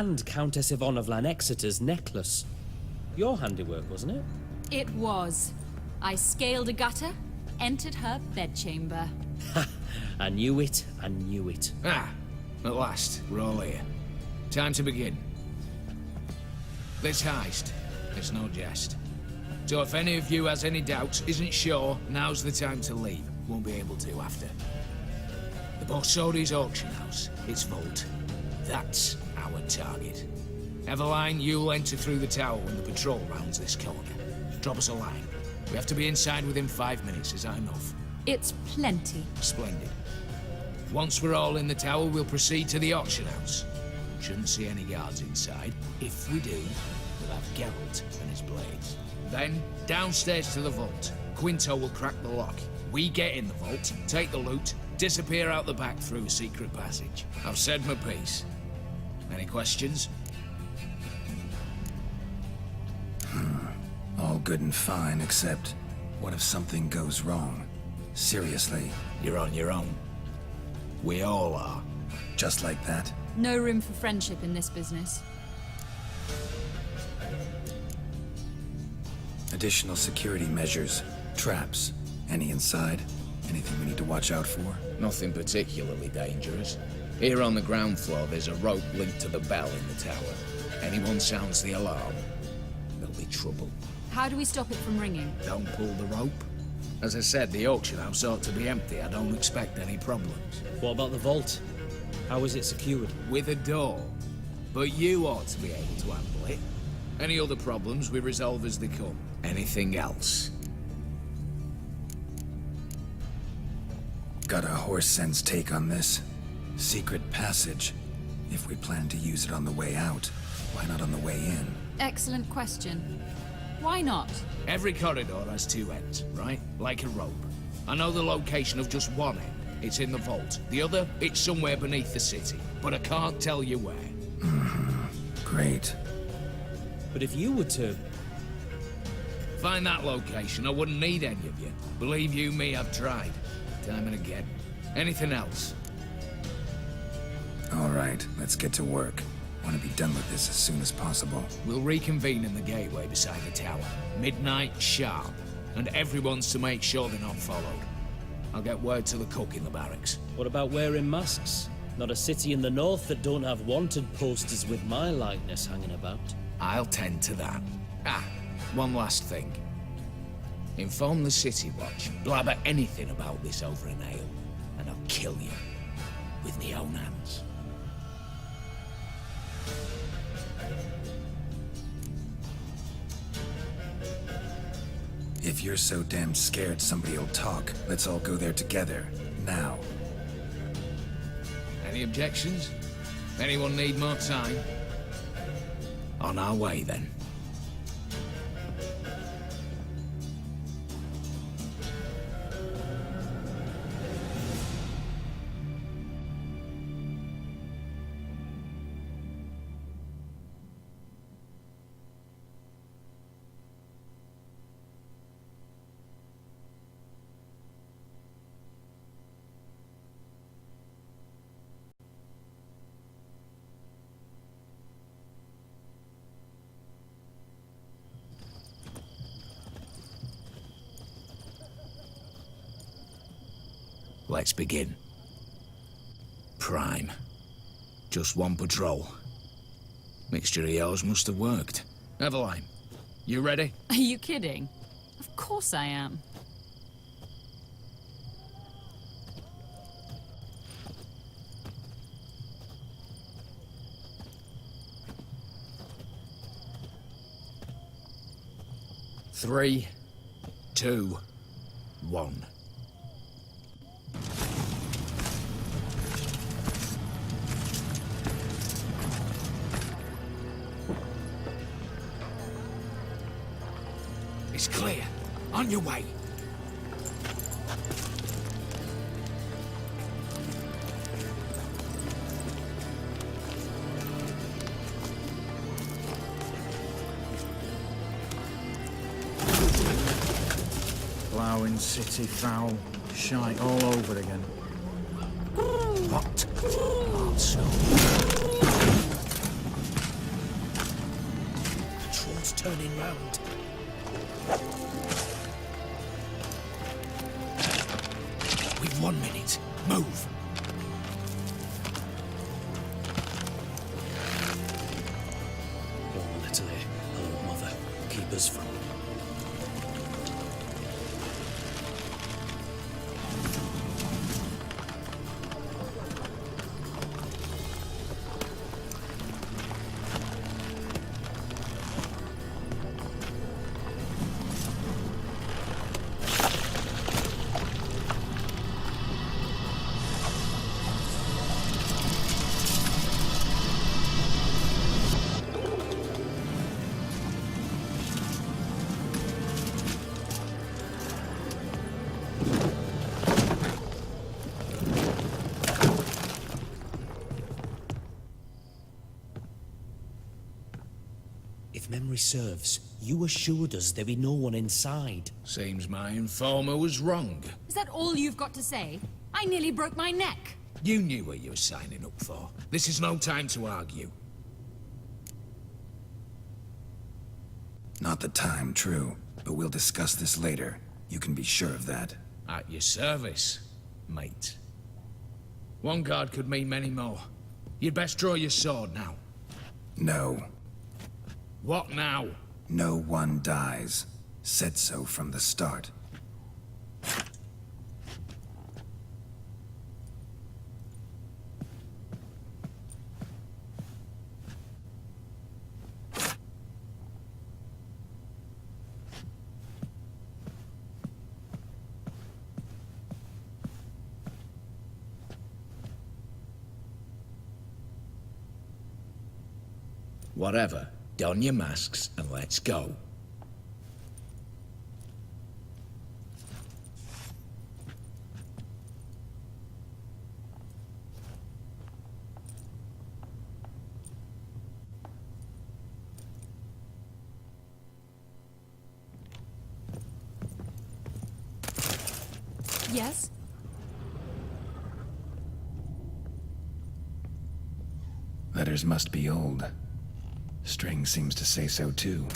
and Countess Yvonne of Lanexeter's necklace. Your handiwork, wasn't it? It was. I scaled a gutter, entered her bedchamber. Ha! I knew it, I knew it. Ah, at last, we're all here. Time to begin. This heist, it's no jest. So if any of you has any doubts, isn't sure, now's the time to leave. Won't be able to after. The Borsodi's auction house, its vault. That's our target. Eveline, you'll enter through the tower when the patrol rounds this corner. Drop us a line. We have to be inside within 5 minutes, is that enough? It's plenty. Splendid. Once we're all in the tower, we'll proceed to the auction house. Shouldn't see any guards inside. If we do, we'll have Geralt and his blades. Then, downstairs to the vault. Quinto will crack the lock. We get in the vault, take the loot, disappear out the back through a secret passage. I've said my piece. Any questions? All good and fine, except what if something goes wrong? Seriously, You're on your own. We all are. just like that? No room for friendship in this business. Additional security measures, traps. Any inside? Anything we need to watch out for? Nothing particularly dangerous. Here on the ground floor, there's a rope linked to the bell in the tower. Anyone sounds the alarm, there'll be trouble. How do we stop it from ringing? Don't pull the rope. As I said, the auction house ought to be empty. I don't expect any problems. What about the vault? How is it secured? With a door. But you ought to be able to handle it. Any other problems, we resolve as they come. Anything else? Got a horse sense take on this? Secret passage. If we plan to use it on the way out, why not on the way in? Excellent question. Why not? Every corridor has two ends, right? Like a rope. I know the location of just one end. It's in the vault. The other, it's somewhere beneath the city. But I can't tell you where. Great. But if you were to... Find that location, I wouldn't need any of you. Believe you me, I've tried. Time and again. Anything else? All right, let's get to work. Want to be done with this as soon as possible. We'll reconvene in the gateway beside the tower. Midnight sharp. And everyone's to make sure they're not followed. I'll get word to the cook in the barracks. What about wearing masks? Not a city in the north that don't have wanted posters with my likeness hanging about. I'll tend to that. Ah, one last thing. Inform the City Watch. Blabber anything about this over an ale, and I'll kill you. With my own hands. If you're so damn scared somebody'll talk, let's all go there together. Now. Any objections? Anyone need more time? On our way, then. Let's begin. Prime. Just one patrol. Mixture of yours must have worked. Eveline, you ready? Are you kidding? Of course I am. Three, two, one. It's clear. On your way. Ploughing city foul. Shite all over again. What? Not so. towards turning round. We've 1 minute. Move. Oh, Italy. Hello, Mother. Keep us from... If memory serves, you assured us there be no one inside. Seems my informer was wrong. Is that all you've got to say? I nearly broke my neck. You knew what you were signing up for. This is no time to argue. Not the time, true. But we'll discuss this later. You can be sure of that. At your service, mate. One guard could mean many more. You'd best draw your sword now. No. What now? No one dies. Said so from the start. Whatever. Don your masks and let's go. Yes? Letters must be old. String seems to say so too.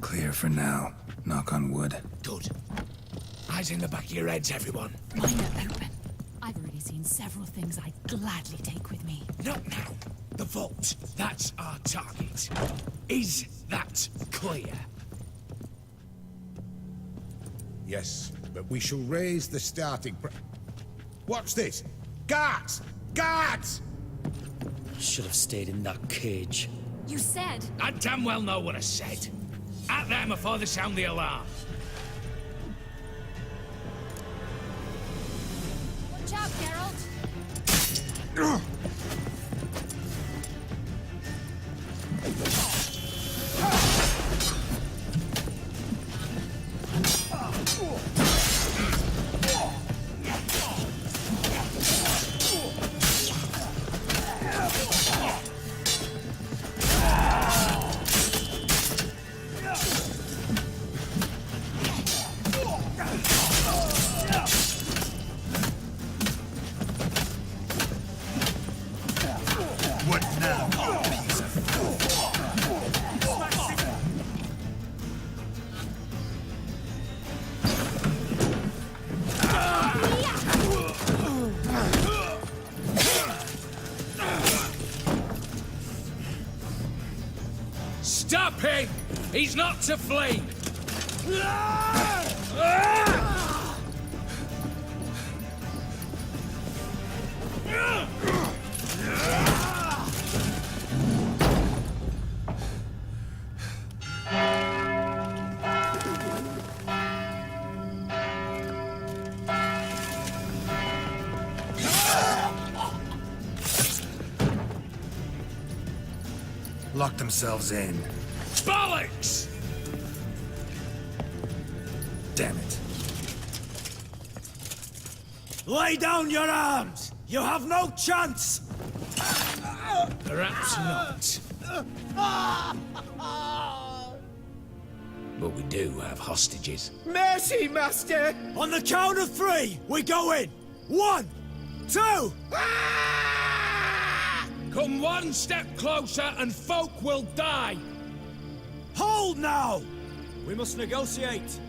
Clear for now. Knock on wood. Good. Eyes in the back of your heads, everyone. Mine are open. I've already seen several things I'd gladly take with me. Not now. The vault. That's our target. Is that clear? Yes, but we shall raise the starting What's this? Guards! Guards! Should have stayed in that cage. You said... I damn well know what I said. At them before they sound the alarm. Watch out, Geralt! What now, you piece of... Stop him! He's not to flee! Lock themselves in. Bollocks! Damn it. Lay down your arms! You have no chance! Perhaps not. But we do have hostages. Mercy, Master! On the count of 3, we go in! 1, 2! Come one step closer and folk will die! Hold now! We must negotiate.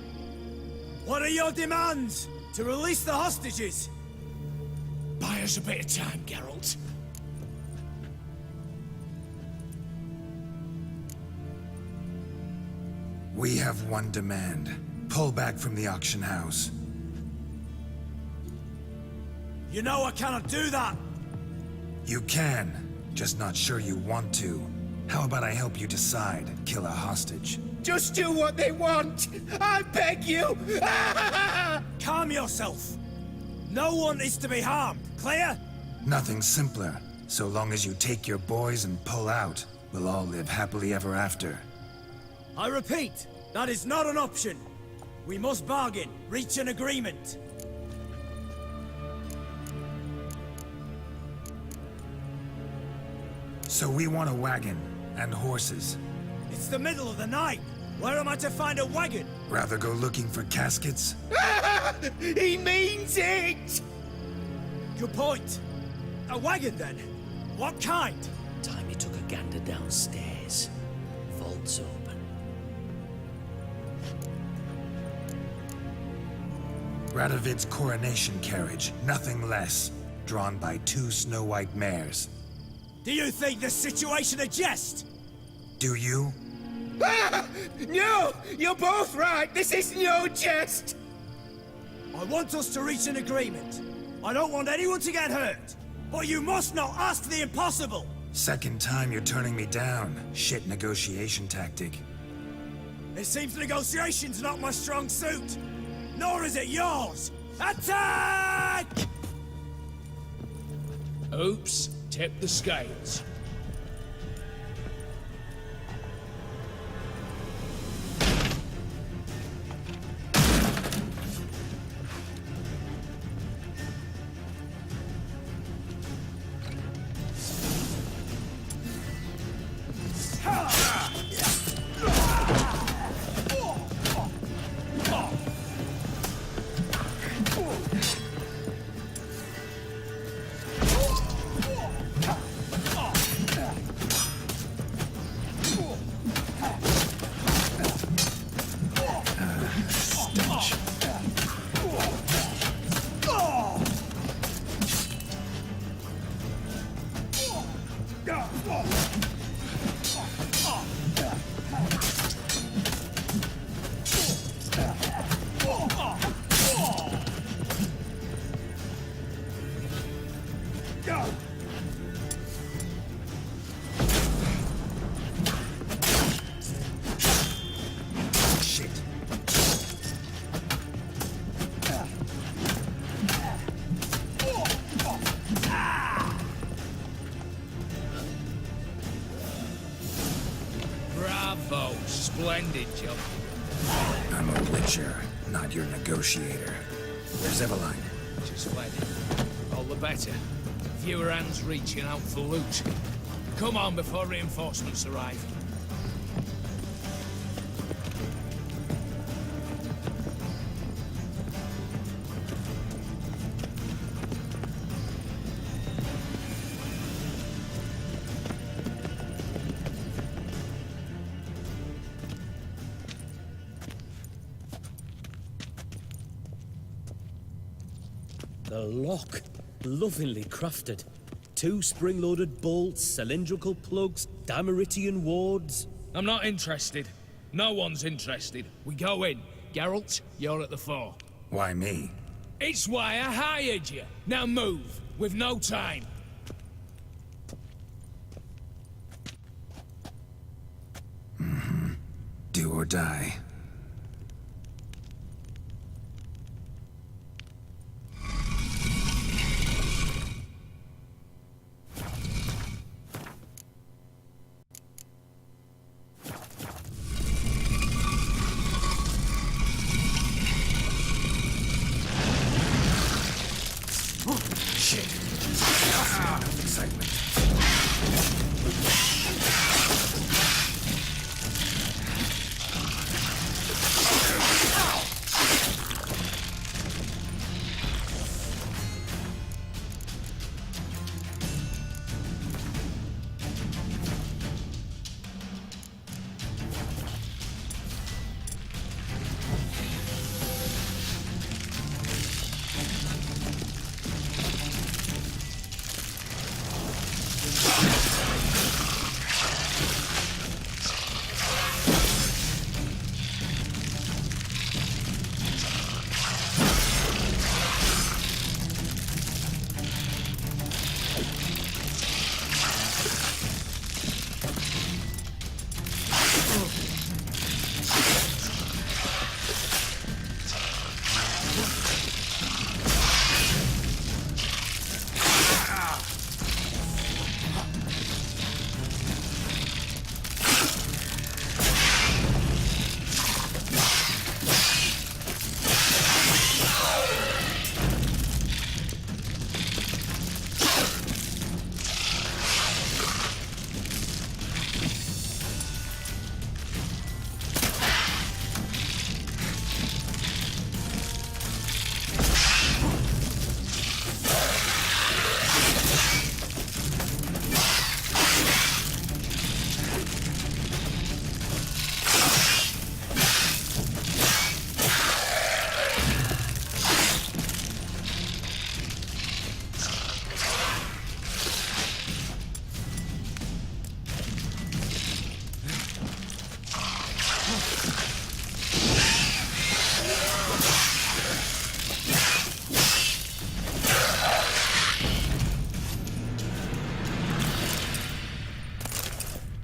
What are your demands? To release the hostages? Buy us a bit of time, Geralt. We have one demand. Pull back from the auction house. You know I cannot do that! You can, just not sure you want to. How about I help you decide, kill a hostage? Just do what they want! I beg you! Calm yourself! No one is to be harmed, clear? Nothing simpler. So long as you take your boys and pull out, we'll all live happily ever after. I repeat, that is not an option. We must bargain, reach an agreement. So we want a wagon, and horses. It's the middle of the night. Where am I to find a wagon? Rather go looking for caskets? He means it! Good point. A wagon, then? What kind? Time he took a gander downstairs. Vault's open. Radovid's coronation carriage, nothing less. Drawn by 2 snow-white mares. Do you think this situation a jest? Do you? No! You're both right! This is no jest! I want us to reach an agreement. I don't want anyone to get hurt. But you must not ask the impossible! Second time you're turning me down. Shit negotiation tactic. It seems negotiation's not my strong suit. Nor is it yours! Attack! Oops, tip the scales. Bravo, splendid job. I'm a witcher, not your negotiator. Where's Eveline? Just fled. All the better. Fewer hands reaching out for loot. Come on before reinforcements arrive. The lock. Lovingly crafted. 2 spring-loaded bolts, cylindrical plugs, Dameritian wards. I'm not interested. No one's interested. We go in. Geralt, you're at the fore. Why me? It's why I hired you. Now move. We've no time. Do or die. Shit. Excitement.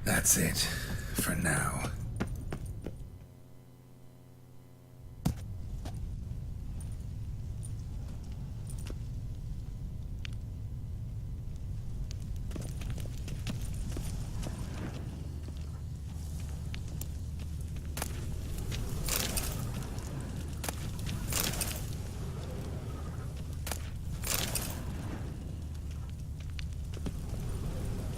That's it, for now.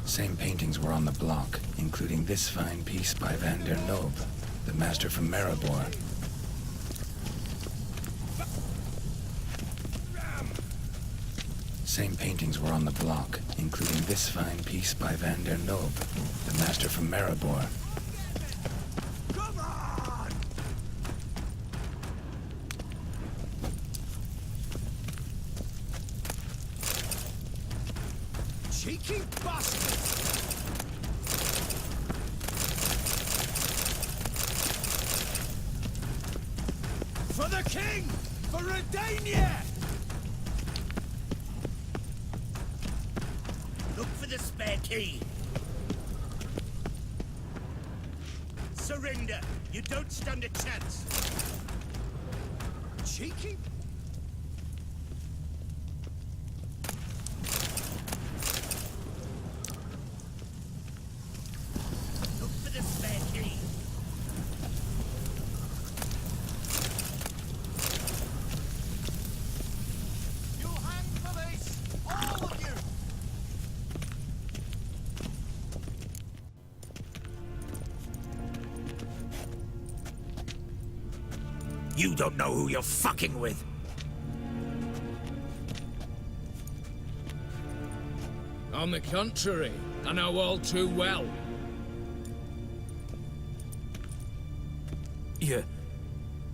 Same paintings were on the block, including this fine piece by Van der Nobe, the master from Maribor. Same paintings were on the block, including this fine piece by Van der Nobe, the master from Maribor. Come on! Cheeky bastard! For the king! For Redania! Look for the spare key. Surrender. You don't stand a chance. Cheeky? Look for the spare key. You hang for this! All of you! You don't know who you're fucking with. On the contrary, I know all too well.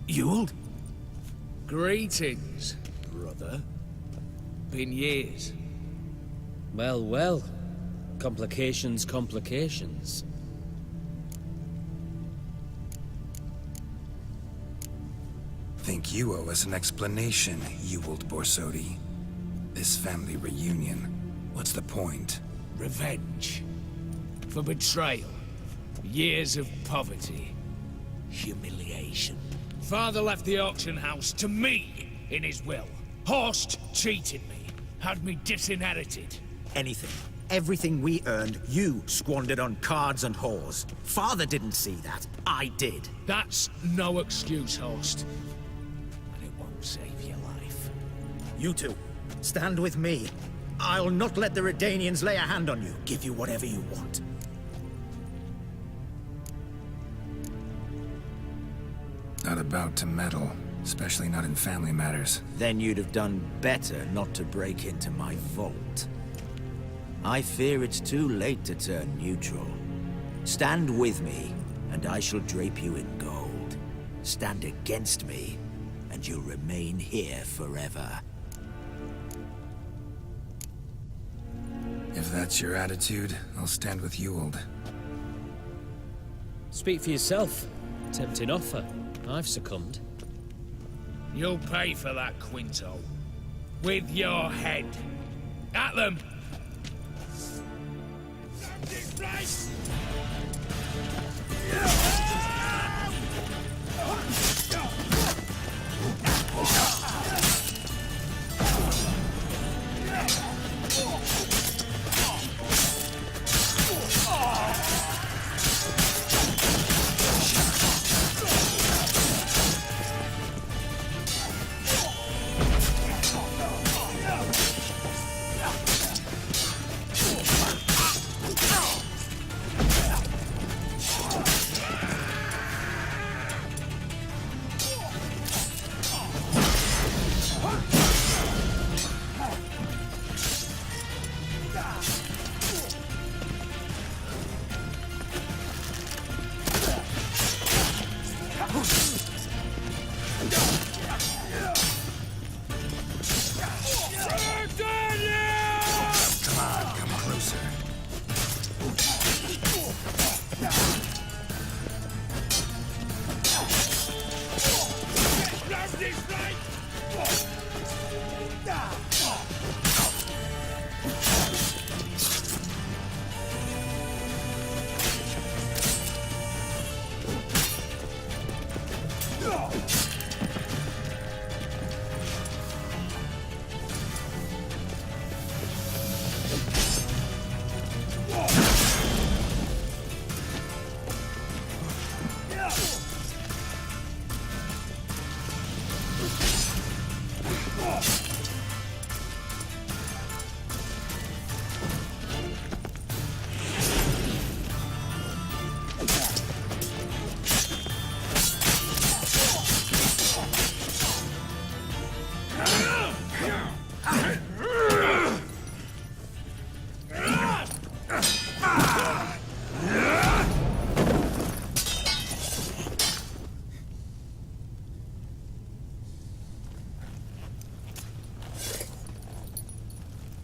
Ewald? Greetings, brother. Been years. Well, well. Complications, complications. Think you owe us an explanation, Ewald Borsodi. This family reunion. What's the point? Revenge. For betrayal. Years of poverty. Humiliation. Father left the auction house to me in his will. Horst cheated me. Had me disinherited. Anything. Everything we earned, you squandered on cards and whores. Father didn't see that. I did. That's no excuse, Horst. And it won't save your life. You two, stand with me. I'll not let the Redanians lay a hand on you. Give you whatever you want. Not about to meddle, especially not in family matters. Then you'd have done better not to break into my vault. I fear it's too late to turn neutral. Stand with me, and I shall drape you in gold. Stand against me, and you'll remain here forever. If that's your attitude, I'll stand with Ewald. Speak for yourself. Tempting offer. I've succumbed. You'll pay for that, Quinto. With your head. At them!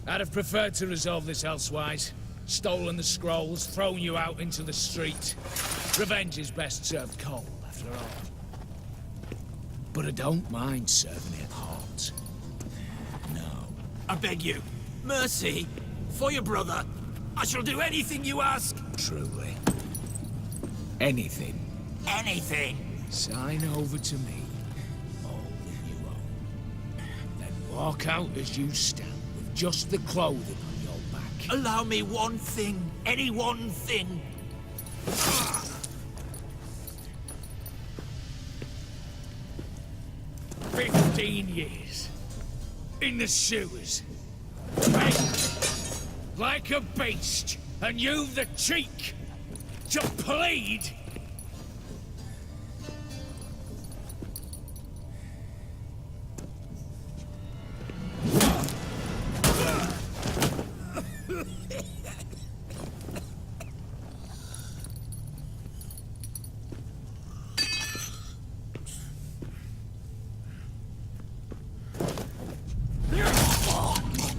I'd have preferred to resolve this elsewise. Stolen the scrolls, thrown you out into the street. Revenge is best served cold, after all. But I don't mind serving it hot. No. I beg you, mercy, for your brother. I shall do anything you ask. Truly. Anything. Anything. Sign over to me. All that you own. Then walk out as you stand, with just the clothing on your back. Allow me one thing. Any one thing. 15 years. In the sewers. Begged. Like a beast. And you've the cheek to plead.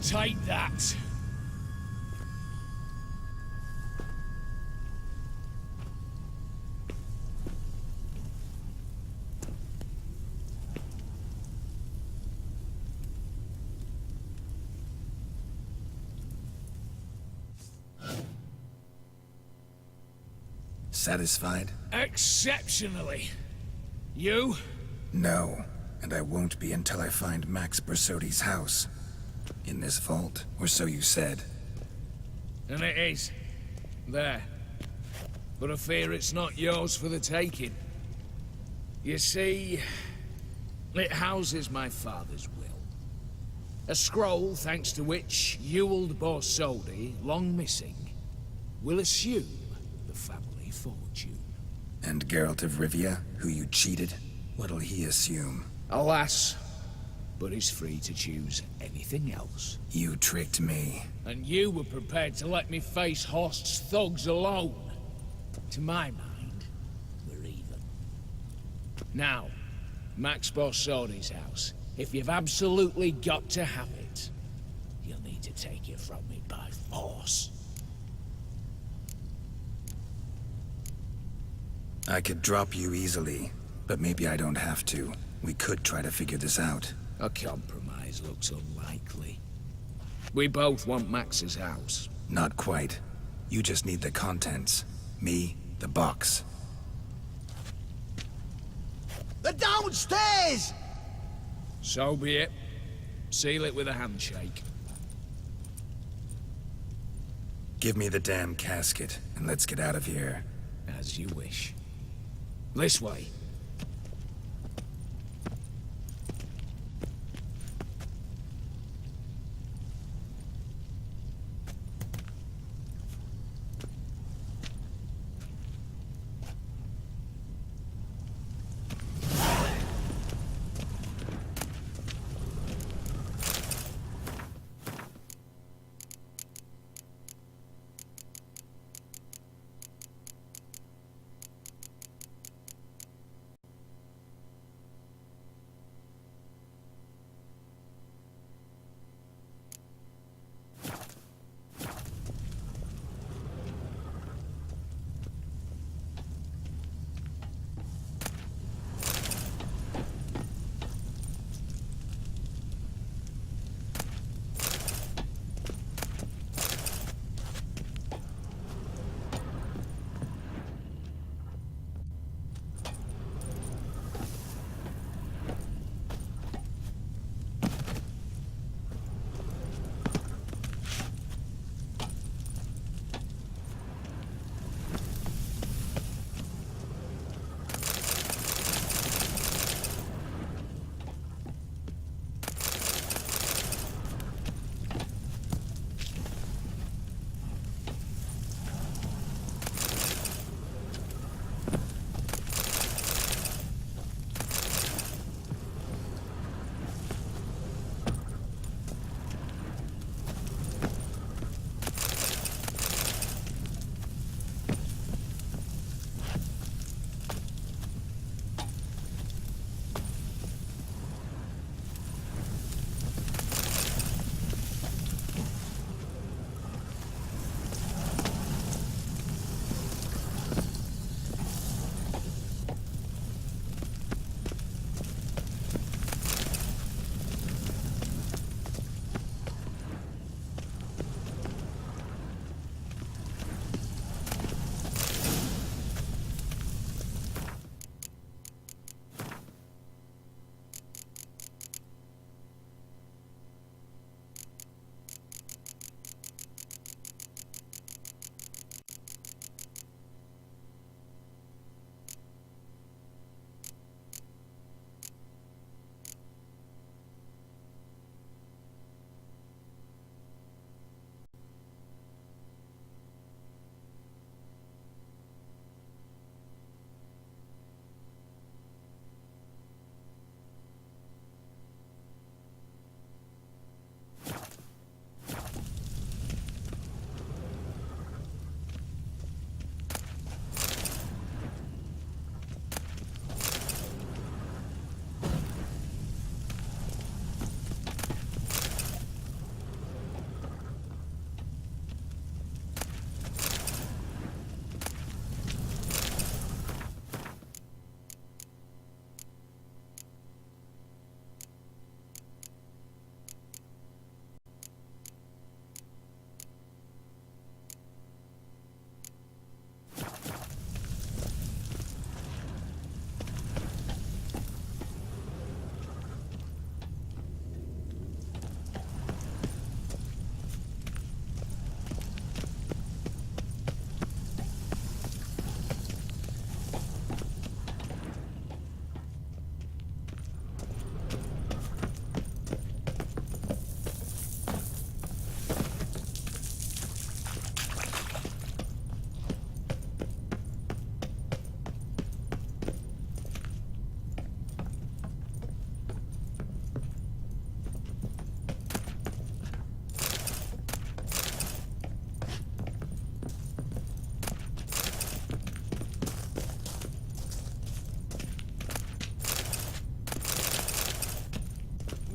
Take that. Satisfied? Exceptionally. You? No, and I won't be until I find Max Bersodi's house. In this vault, or so you said. And it is. There. But I fear it's not yours for the taking. You see, it houses my father's will. A scroll thanks to which Ewald Borsodi, long missing, will assume the family fortune. And Geralt of Rivia, who you cheated, what'll he assume? Alas, but he's free to choose anything else. You tricked me. And you were prepared to let me face Horst's thugs alone. To my mind, we're even. Now, Max Borsodi's house. If you've absolutely got to have it, you'll need to take it from me by force. I could drop you easily, but maybe I don't have to. We could try to figure this out. A compromise looks unlikely. We both want Max's house. Not quite. You just need the contents. Me, the box. They're downstairs! So be it. Seal it with a handshake. Give me the damn casket, and let's get out of here. As you wish. This way.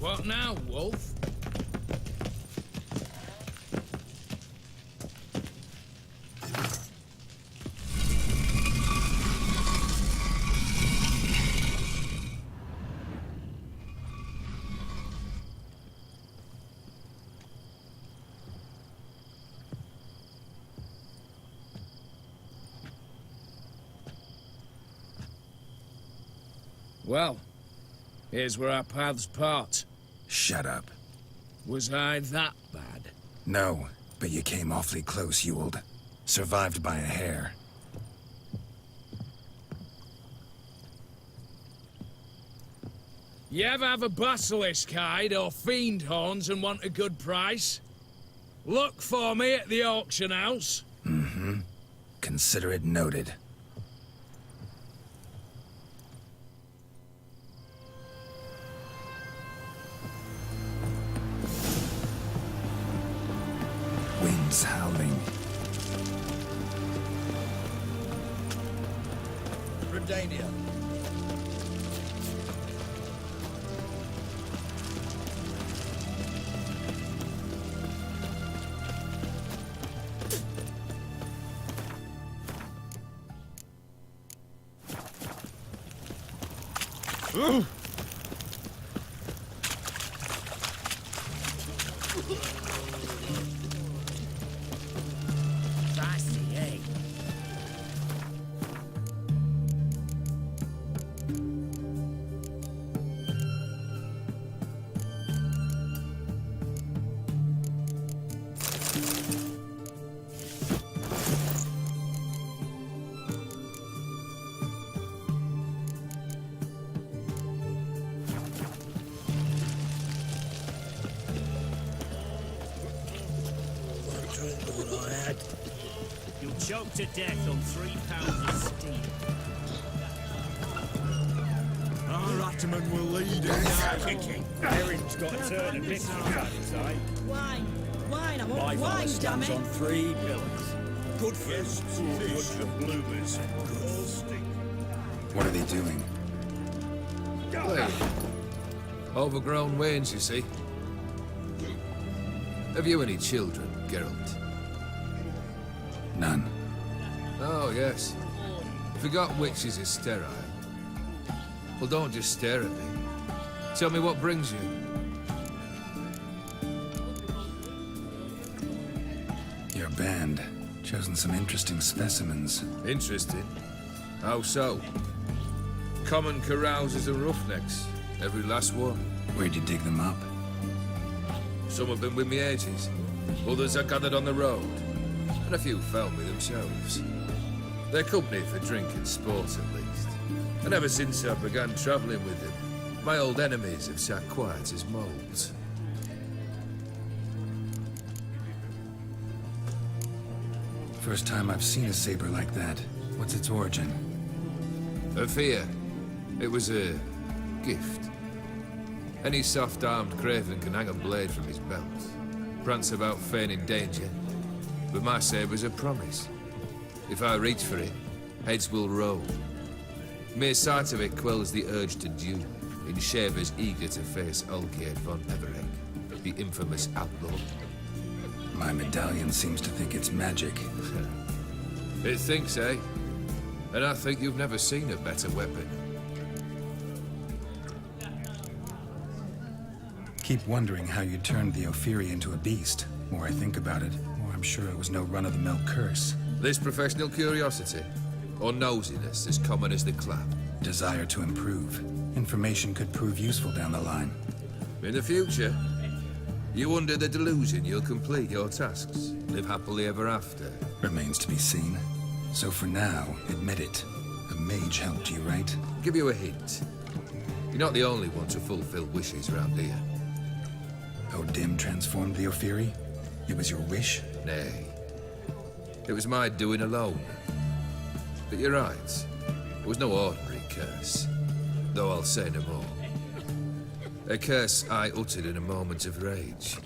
What now, Wolf? Well, here's where our paths part. Shut up. Was I that bad? No, but you came awfully close, Ewald. Survived by a hair. You ever have a basilisk hide or fiend horns and want a good price? Look for me at the auction house. Mm-hmm. Consider it noted. Winds howling. Redania. Spicy, eh? You'll choke to death on 3 pounds of steel. Our Ataman will lead in kicking. Erin's got to turn a bit from that side. Wine. Wine, I want My wine, father stands damn on it. 3 pillars. Good fish, good for bloomers, good stink. What are they doing? Overgrown wains, you see. Have you any children, Geralt? None. Oh, yes. Forgot witches are sterile. Well, don't just stare at me. Tell me what brings you. Your band. Chosen some interesting specimens. Interesting. How so? Common carousers and roughnecks. Every last one. Where'd you dig them up? Some have been with me ages. Others I gathered on the road. And a few found me themselves. They're company for drink and sport, at least. And ever since I began travelling with them, my old enemies have sat quiet as moles. First time I've seen a saber like that. What's its origin? A fear. It was a gift. Any soft-armed craven can hang a blade from his belt, prance about feigning danger. But my saber's a promise. If I reach for it, heads will roll. Mere sight of it quells the urge to duel, in shavers eager to face Olgierd von Everegg, the infamous outlaw. My medallion seems to think it's magic. It thinks, eh? And I think you've never seen a better weapon. Keep wondering how you turned the Ophiri into a beast. More I think about it, more I'm sure it was no run-of-the-mill curse. This professional curiosity, or nosiness as common as the clap. Desire to improve. Information could prove useful down the line. In the future, you under the delusion you'll complete your tasks, live happily ever after. Remains to be seen. So for now, admit it. A mage helped you, right? Give you a hint. You're not the only one to fulfill wishes round here. Odim transformed the Ophiri? It was your wish? Nay. It was my doing alone. But you're right. It was no ordinary curse. Though I'll say no more. A curse I uttered in a moment of rage,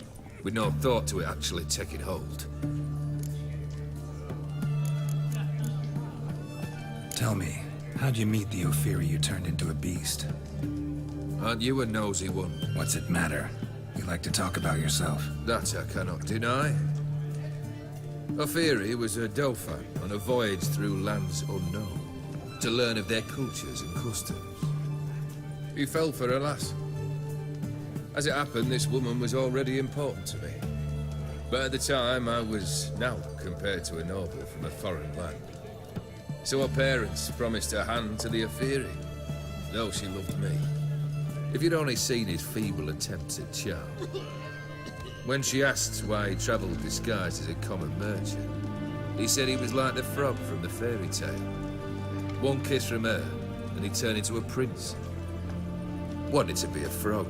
with no thought to it actually taking hold. Tell me, how'd you meet the Ophiri you turned into a beast? Aren't you a nosy one? What's it matter? You like to talk about yourself. That I cannot deny. Ophiri was a Dauphin on a voyage through lands unknown, to learn of their cultures and customs. He fell for a lass. As it happened, this woman was already important to me. But at the time, I was naught compared to a noble from a foreign land. So her parents promised her hand to the Ophiri. though she loved me. If you'd only seen his feeble attempts at charm. When she asked why he travelled disguised as a common merchant, he said he was like the frog from the fairy tale. One kiss from her, and he turned into a prince. Wanted to be a frog.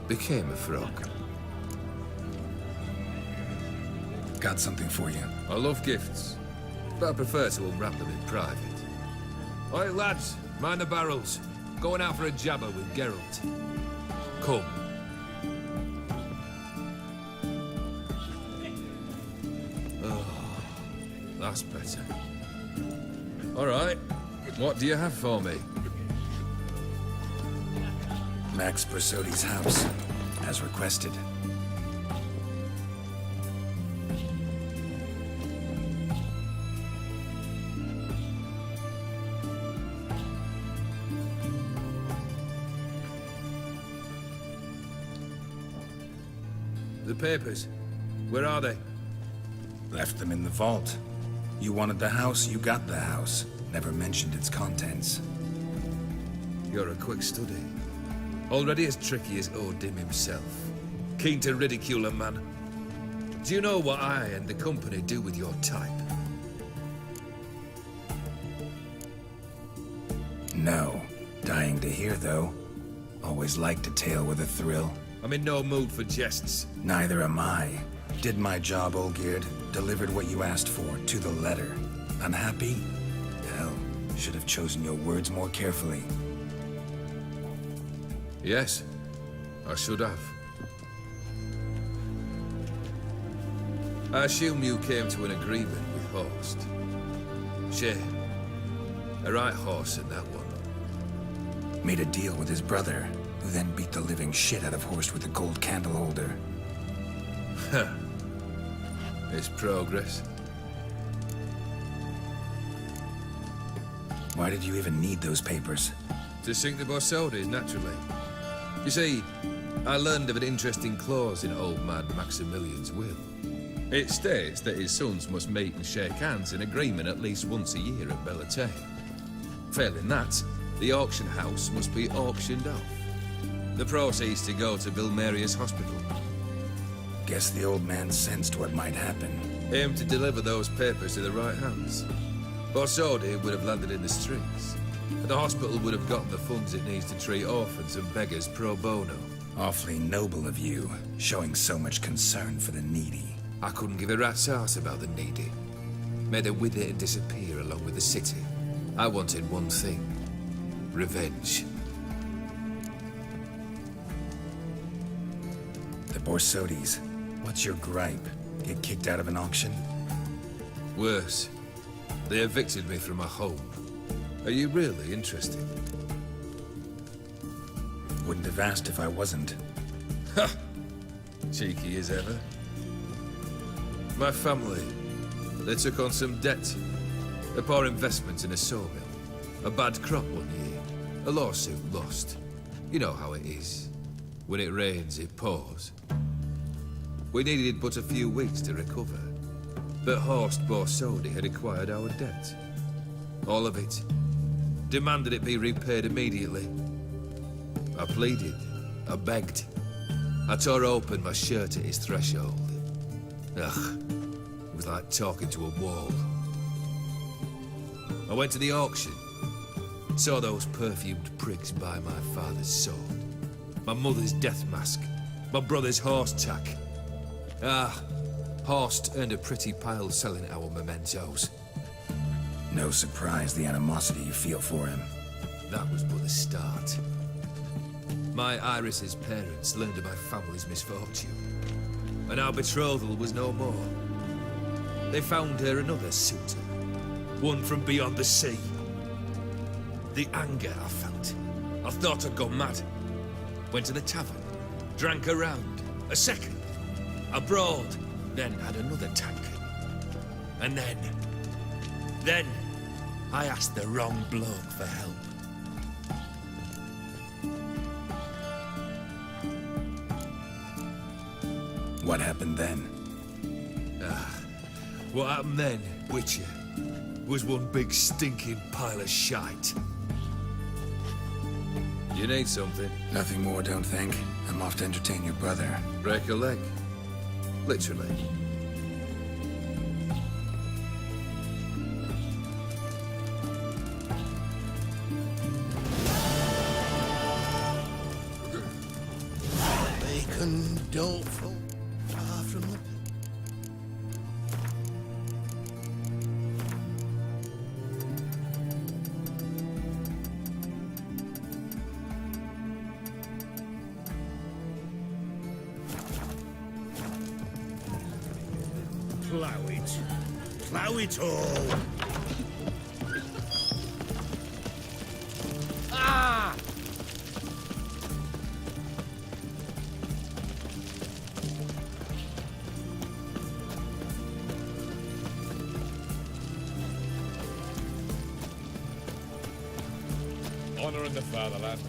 Became a frog. Got something for you. I love gifts, but I prefer to unwrap them in private. Oi, lads, mind the barrels. Going out for a jabber with Geralt. Come. Oh, that's better. All right, what do you have for me? Max Borsodi's house, as requested. The papers, where are they? Left them in the vault. You wanted the house, you got the house. Never mentioned its contents. You're a quick study. Already as tricky as Odin himself. Keen to ridicule a man. Do you know what I and the company do with your type? No. Dying to hear, though. Always liked a tale with a thrill. I'm in no mood for jests. Neither am I. Did my job, Olgierd. Delivered what you asked for, to the letter. Unhappy? Hell, should have chosen your words more carefully. Yes, I should have. I assume you came to an agreement with Horst. Shame. A right horse in that one. Made a deal with his brother, who then beat the living shit out of Horst with a gold candle holder. Huh. It's progress. Why did you even need those papers? To sink the Borsodi, naturally. You see, I learned of an interesting clause in old man Maximilian's will. It states that his sons must meet and shake hands in agreement at least once a year at Bellatane. Failing that, the auction house must be auctioned off. The proceeds to go to Vilmeria's hospital. Guess the old man sensed what might happen. Aimed to deliver those papers to the right hands. Borsodi would have landed in the streets. And the hospital would have gotten the funds it needs to treat orphans and beggars pro bono. Awfully noble of you, showing so much concern for the needy. I couldn't give a rat's ass about the needy. Made them wither and disappear along with the city. I wanted one thing. Revenge. The Borsodis. What's your gripe? Get kicked out of an auction? Worse. They evicted me from my home. Are you really interested? Wouldn't have asked if I wasn't. Ha! Cheeky as ever. My family, they took on some debt. A poor investment in a sawmill. A bad crop one year. A lawsuit lost. You know how it is. When it rains, it pours. We needed but a few weeks to recover. But Horst Borsodi had acquired our debt. All of it. Demanded it be repaid immediately. I pleaded. I begged. I tore open my shirt at his threshold. Ugh. It was like talking to a wall. I went to the auction. Saw those perfumed prigs buy my father's sword. My mother's death mask. My brother's horse tack. Ah, Horst earned a pretty pile selling our mementos. No surprise the animosity you feel for him. That was but the start. My Iris's parents learned of my family's misfortune. And our betrothal was no more. They found her another suitor. One from beyond the sea. The anger I felt. I thought I'd gone mad. Went to the tavern. Drank a round. A second. I brawled. Then had another tankard. And then I asked the wrong bloke for help. What happened then? What happened then, Witcher, was one big stinking pile of shite. You need something? Nothing more, don't think. I'm off to entertain your brother. Break a leg? Literally. Bacon, doleful, far from the... Plough it. Plough it all. Ah! Honor in the fatherland.